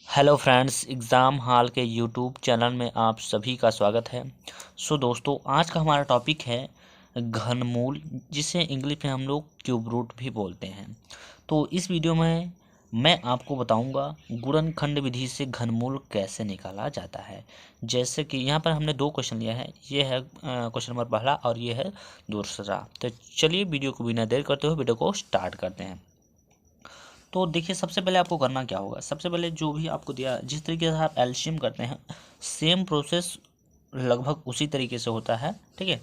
Hello friends, exam hall के YouTube channel में आप सभी का स्वागत है। दोस्तों, आज का हमारा टॉपिक है घनमूल, जिसे इंग्लिश में हम लोग क्यूब रूट भी बोलते हैं। तो इस वीडियो में मैं आपको बताऊंगा गुणनखंड विधि से घनमूल कैसे निकाला जाता है। जैसे कि यहाँ पर हमने दो क्वेश्चन लिया है, ये है क्वेश्चन नंबर पहला और ये है दूसरा। तो चलिए वीडियो को बिना देर करते हुए वीडियो को स्टार्ट करते हैं। तो देखिए, सबसे पहले आपको करना क्या होगा। सबसे पहले जो भी आपको दिया, जिस तरीके से आप एलसीएम करते हैं, सेम प्रोसेस लगभग उसी तरीके से होता है। ठीक है,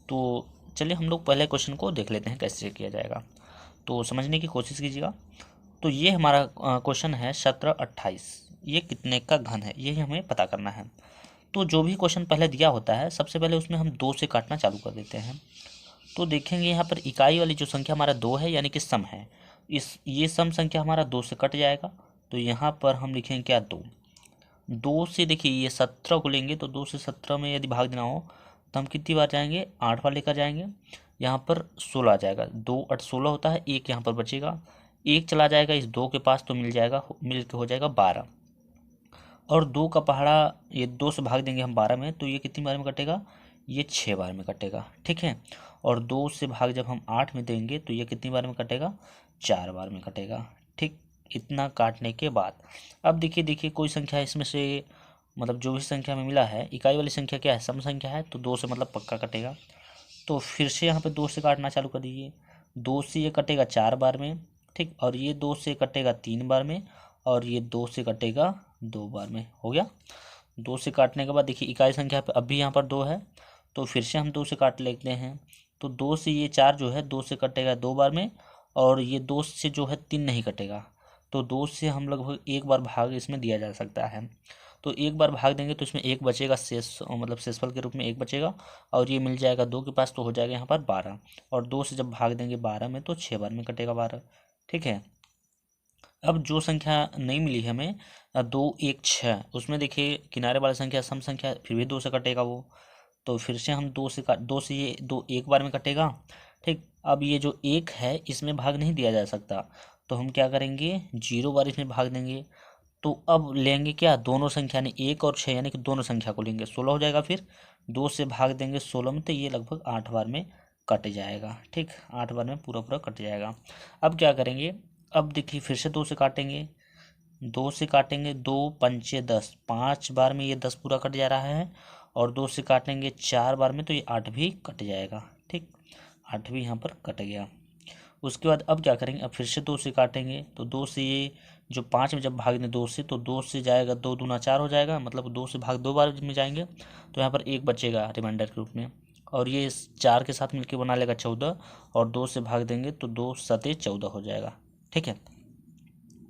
तो चलिए हम लोग पहले क्वेश्चन को देख लेते हैं कैसे किया जाएगा, तो समझने की कोशिश कीजिएगा। तो ये हमारा क्वेश्चन है 1728, ये कितने का घन है, ये हमें पता करना है। तो जो भी क्वेश्चन पहले दिया होता है, सबसे पहले उसमें हम दो से काटना चालू कर देते हैं। तो देखेंगे यहाँ पर इकाई वाली जो संख्या हमारा दो है, यानी कि सम है। ये सम संख्या हमारा दो से कट जाएगा, तो यहाँ पर हम लिखेंगे क्या, दो। दो से देखिए, ये 17 को लेंगे तो 2 से 17 में यदि भाग देना हो तो हम कितनी बार जाएंगे, 8 बार लेकर जाएंगे। यहाँ पर 16 आ जाएगा, 2 8 16 होता है, एक यहाँ पर बचेगा, एक चला जाएगा इस दो के पास तो मिल जाएगा, मिल के हो जाएगा 12। और दो का पहाड़ा, ये दो से भाग देंगे हम 12 में, तो ये कितनी बार में कटेगा, ये 6 बार में कटेगा। ठीक है, और दो से भाग जब हम 8 में देंगे तो ये कितनी बार में कटेगा, 4 बार में कटेगा। ठीक, इतना काटने के बाद अब देखिए देखिए कोई संख्या इसमें से, मतलब जो भी संख्या में मिला है, इकाई वाली संख्या क्या है, सम संख्या है, तो दो से मतलब पक्का कटेगा। तो फिर से यहाँ पे दो से काटना चालू कर दीजिए। दो से ये कटेगा 4 बार में, ठीक, और ये दो से कटेगा 3 बार में, और ये दो से कटेगा 2 बार में। हो गया। दो से काटने के बाद देखिए इकाई संख्या पे अब भी यहाँ पर दो है, तो फिर से हम दो से काट लेते हैं। तो दो से ये 4 जो है, दो से कटेगा 2 बार में, और ये दो से जो है 3 नहीं कटेगा। तो दो से हम लगभग एक बार भाग इसमें दिया जा सकता है। तो एक बार भाग देंगे तो इसमें एक बचेगा, शेष मतलब शेषफल के रूप में एक बचेगा, और ये मिल जाएगा दो के पास, तो हो जाएगा यहाँ पर 12। और दो से जब भाग देंगे 12 में तो 6 बार में कटेगा 12। ठीक है, अब जो संख्या नहीं मिली हमें, दो एक छः, उसमें देखिए किनारे वाला संख्या सम संख्या, फिर भी दो से कटेगा वो। तो फिर से हम दो से ये दो एक बार में कटेगा। ठीक, अब ये जो एक है इसमें भाग नहीं दिया जा सकता, तो हम क्या करेंगे, 0 बार इसमें भाग देंगे। तो अब लेंगे क्या, दोनों संख्या ने, एक और छः, यानी कि दोनों संख्या को लेंगे, 16 हो जाएगा। फिर दो से भाग देंगे 16 में, तो ये लगभग 8 बार में कट जाएगा। ठीक, 8 बार में पूरा पूरा कट जाएगा। अब क्या करेंगे, अब देखिए फिर से दो से काटेंगे। दो से काटेंगे, दो पंचे 10, 5 बार में ये 10 पूरा कट जा रहा है। और दो से काटेंगे 4 बार में, तो ये 8 भी कट जाएगा। ठीक, 8 भी यहाँ पर कट गया। उसके बाद अब क्या करेंगे, अब फिर से दो से काटेंगे, तो दो से ये जो 5 में जब भाग दें दो से, तो दो से जाएगा, दो दूना 4 हो जाएगा, मतलब दो से भाग 2 बार में जाएंगे, तो यहाँ पर एक बचेगा रिमाइंडर के रूप में। और ये इस 4 के साथ मिलकर बना लेगा 14, और दो से भाग देंगे तो 2 सते 14 हो जाएगा। ठीक है,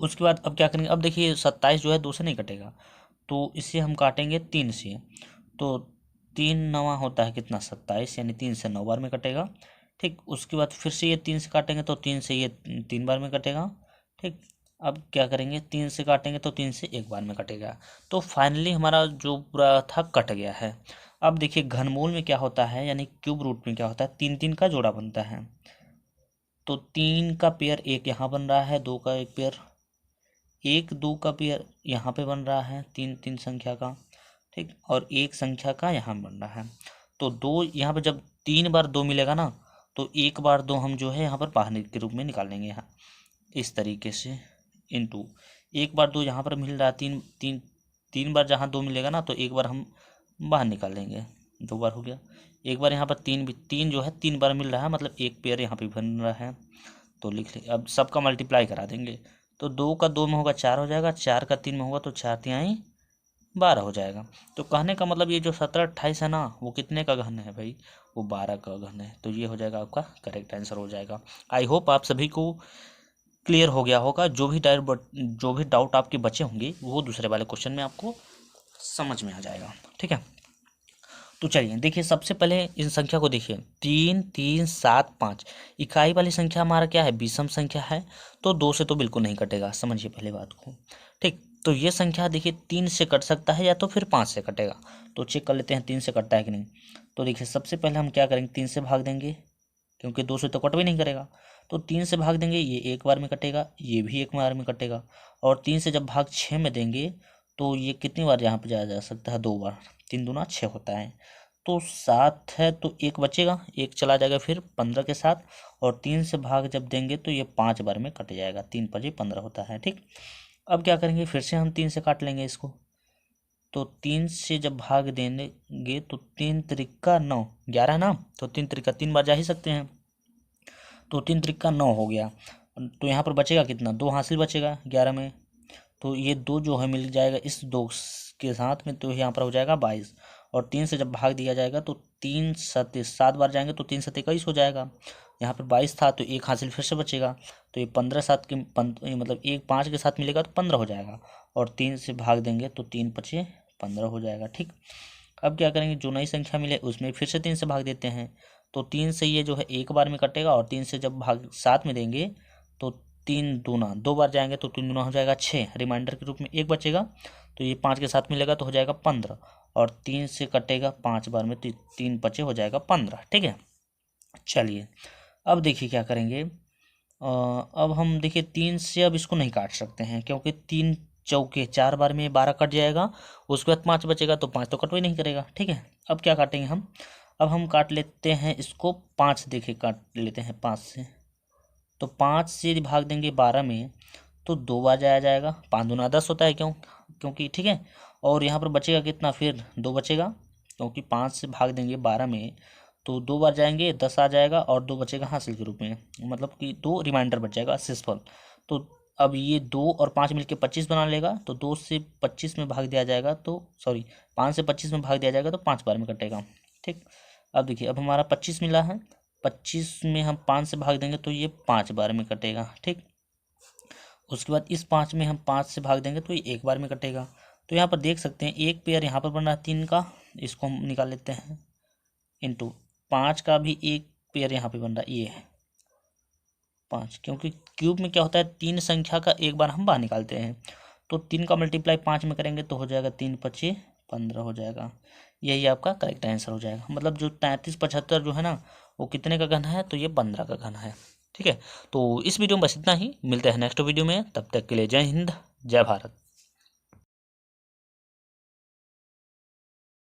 उसके बाद अब क्या करेंगे, अब देखिए 27 जो है दो से नहीं कटेगा, तो इसे हम काटेंगे 3 से। तो 3 नवा होता है कितना, 27, यानी 3 से 9 बार में कटेगा। ठीक, उसके बाद फिर से ये 3 से काटेंगे, तो 3 से ये 3 बार में कटेगा। ठीक, अब क्या करेंगे, 3 से काटेंगे तो 3 से एक बार में कटेगा। तो फाइनली हमारा जो पूरा था कट गया है। अब देखिए घनमूल में क्या होता है, यानी क्यूब रूट में क्या होता है, 3 3 का जोड़ा बनता है। तो 3 का पेयर एक यहाँ बन रहा है, 2 का एक पेयर, एक दो का पेयर यहाँ पे बन रहा है, तीन तीन संख्या का। ठीक, और एक संख्या का यहाँ बन रहा है। तो दो यहाँ पे जब 3 बार दो मिलेगा ना, तो एक बार दो हम जो है यहाँ पर बाहर के रूप में निकाल लेंगे, यहाँ इस तरीके से। इनटू एक बार दो यहाँ पर मिल रहा है, तीन तीन 3 बार जहाँ दो मिलेगा ना, तो एक बार हम बाहर निकाल लेंगे, 2 बार हो गया। एक बार यहाँ पर तीन भी, तीन जो है 3 बार मिल रहा है, मतलब एक पेयर यहाँ पे बन रहा है, तो लिख ले। अब सबका मल्टीप्लाई करा देंगे, तो 2 का 2 में होगा 4 हो जाएगा, 4 का 3 में होगा तो 4 तिहाई 12 हो जाएगा। तो कहने का मतलब ये जो 17 28 है ना, वो कितने का घन है भाई, वो 12 का घन है। तो ये हो जाएगा आपका करेक्ट आंसर हो जाएगा। आई होप आप सभी को क्लियर हो गया होगा। जो भी डाउट आपके बचे होंगे वो दूसरे वाले क्वेश्चन में आपको समझ में आ जाएगा। ठीक है, तो चलिए देखिए, सबसे पहले इन संख्या को देखिए, 3 3 7 5, इकाई वाली संख्या हमारा क्या है, विषम संख्या है, तो दो से तो बिल्कुल नहीं कटेगा, समझिए पहले बात को। ठीक, तो ये संख्या देखिए 3 से कट सकता है या तो फिर 5 से कटेगा। तो चेक कर लेते हैं 3 से कटता है कि नहीं। तो देखिए सबसे पहले हम क्या करेंगे, 3 से भाग देंगे, क्योंकि दो से तो कट भी नहीं करेगा। तो 3 से भाग देंगे ये एक बार में कटेगा, ये भी एक बार में कटेगा, और 3 से जब भाग 6 में देंगे तो ये कितनी बार यहाँ पे जाया जा सकता है, 2 बार, 3 दूना 6 होता है। तो 7 है तो एक बचेगा, एक चला जाएगा फिर 15 के साथ, और 3 से भाग जब देंगे तो ये 5 बार में कट जाएगा, 3 5 15 होता है। ठीक, अब क्या करेंगे, फिर से हम 3 से काट लेंगे इसको। तो 3 से जब भाग देंगे तो 3 त्रिका 9, 11 ना, तो 3 त्रिका 3 बार जा ही सकते हैं, तो 3 त्रिका 9 हो गया। तो यहाँ पर बचेगा कितना, 2 हासिल बचेगा 11 में, तो ये 2 जो है मिल जाएगा इस 2 के साथ में, तो यहाँ पर हो जाएगा 22। और 3 से जब भाग दिया जाएगा तो 3 7 7 बार जाएंगे तो 3 7 21 हो जाएगा। यहाँ पर 22 था तो एक हासिल फिर से बचेगा, तो ये 15 7 के मतलब एक 5 के साथ मिलेगा तो 15 हो जाएगा, और 3 से भाग देंगे तो 3 5 15 हो जाएगा। ठीक, अब क्या करेंगे, जो नई संख्या मिले उसमें फिर से 3 से भाग देते हैं, तो 3 से ये जो है एक बार में कटेगा, और 3 से जब भाग 7 में देंगे तो 3 दूना 2 बार जाएंगे तो 3 दूना हो जाएगा 6, रिमाइंडर के रूप में एक बचेगा, तो ये 5 के साथ मिलेगा तो हो जाएगा 15, और 3 से कटेगा 5 बार में तो 3 5 हो जाएगा 15। ठीक है, चलिए अब देखिए क्या करेंगे, अब हम देखिए 3 से अब इसको नहीं काट सकते हैं, क्योंकि 3 चौके 4 बार में 12 कट जाएगा, उसके बाद 5 बचेगा, तो 5 तो कटवा नहीं करेगा। ठीक है, अब क्या काटेंगे हम, अब हम काट लेते हैं इसको 5, देखिए काट लेते हैं 5 से, तो 5 से यदि भाग देंगे 12 में तो 2 बार जाया जाएगा, 5 दूना 10 होता है, क्योंकि ठीक है, और यहाँ पर बचेगा कितना, फिर 2 बचेगा, क्योंकि 5 से भाग देंगे 12 में तो 2 बार जाएंगे 10 आ जाएगा, और 2 बचेगा हासिल के रूप में, मतलब कि 2 रिमाइंडर बच जाएगा शेषफल। तो अब ये 2 और 5 मिलके 25 बना लेगा, तो 2 से 25 में भाग दिया जाएगा, तो सॉरी 5 से 25 में भाग दिया जाएगा तो 5 बार में कटेगा। ठीक, अब देखिए अब हमारा 25 मिला है, 25 में हम 5 से भाग देंगे तो ये 5 बार में कटेगा। ठीक, उसके बाद इस 5 में हम 5 से भाग देंगे तो ये एक बार में कटेगा। तो यहाँ पर देख सकते हैं एक पेयर यहाँ पर बन रहा है 3 का, इसको हम निकाल लेते हैं, इंटू 5 का भी एक पेयर यहाँ पे बन रहा है, ये है 5, क्योंकि क्यूब में क्या होता है 3 संख्या का एक बार हम बाहर निकालते हैं, तो 3 का मल्टीप्लाई 5 में करेंगे तो हो जाएगा 3 5 15 हो जाएगा। यही आपका करेक्ट आंसर हो जाएगा, मतलब जो 33 75 जो है ना वो कितने का घन है, तो ये 15 का घन है। ठीक है, तो इस वीडियो में बस इतना ही, मिलते हैं नेक्स्ट वीडियो में, तब तक के लिए जय हिंद जय भारत।